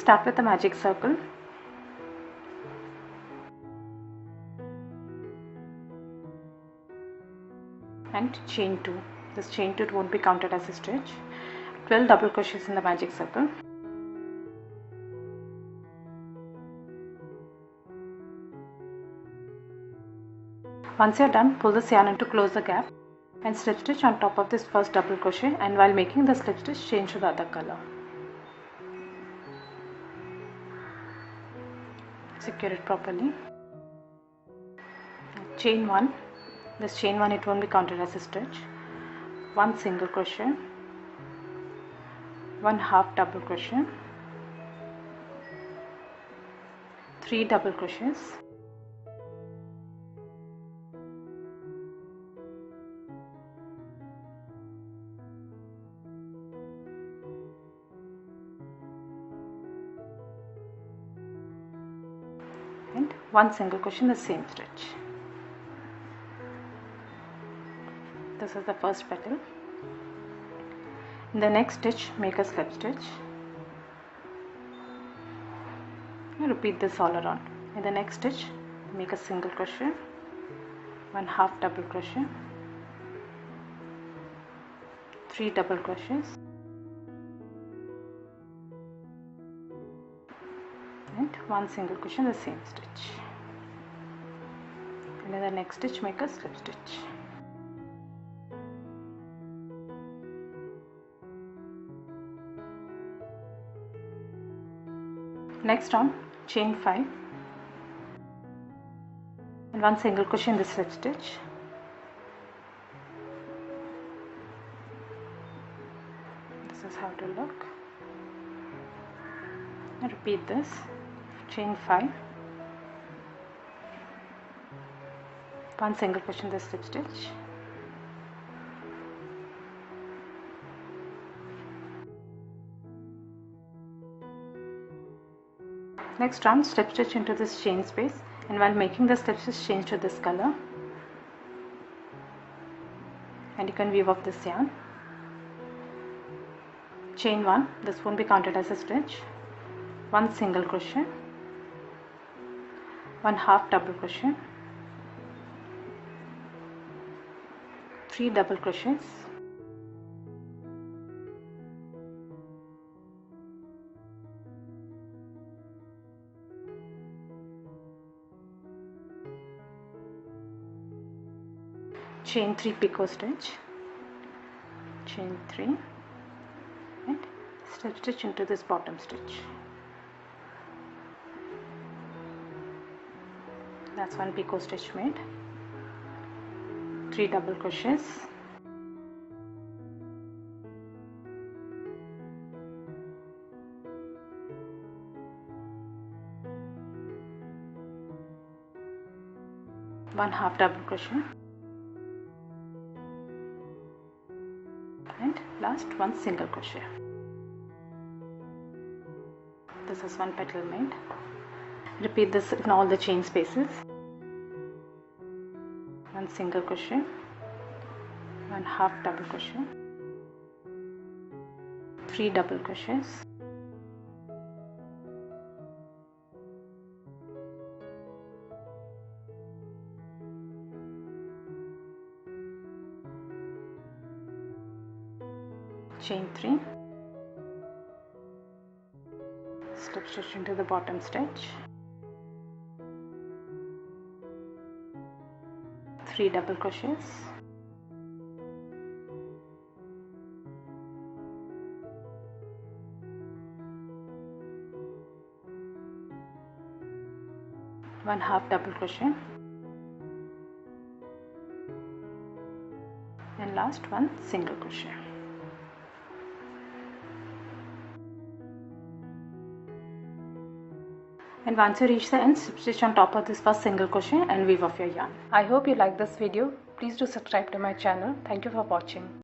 start with a magic circle and chain 2. This chain 2 won't be counted as a stitch. 12 double crochets in the magic circle. Once you're done, pull this yarn in to close the gap and slip stitch on top of this first double crochet, and while making the slip stitch, change to the other color. Secure it properly. Chain 1. This chain 1, it won't be counted as a stitch. 1 single crochet, 1 half double crochet, 3 double crochets, and 1 single crochet in the same stitch. This is the first petal. In the next stitch, make a slip stitch. Repeat this all around. In the next stitch, make a single crochet, 1 half double crochet, 3 double crochets, and 1 single crochet in the same stitch. And in the next stitch, make a slip stitch. Next on, chain 5 and 1 single crochet in the slip stitch. This is how to look. And repeat this. Chain 5, 1 single crochet in the slip stitch, next round, slip stitch into this chain space, and while making the slip stitch, change to this color, and you can weave off this yarn. Chain 1, this won't be counted as a stitch. 1 single crochet, 1 half double crochet, 3 double crochets, chain 3 picot stitch, chain 3, and slip stitch into this bottom stitch. That's 1 picot stitch made. 3 double crochets, one half double crochet, and last 1 single crochet. This is 1 petal made. Repeat this in all the chain spaces. 1 single crochet, 1 half double crochet, 3 double crochets, chain 3, slip stitch into the bottom stitch, 3 double crochets, one half double crochet, and last 1 single crochet. And once you reach the end, slip stitch on top of this first single crochet and weave off your yarn. I hope you like this video. Please do subscribe to my channel. Thank you for watching.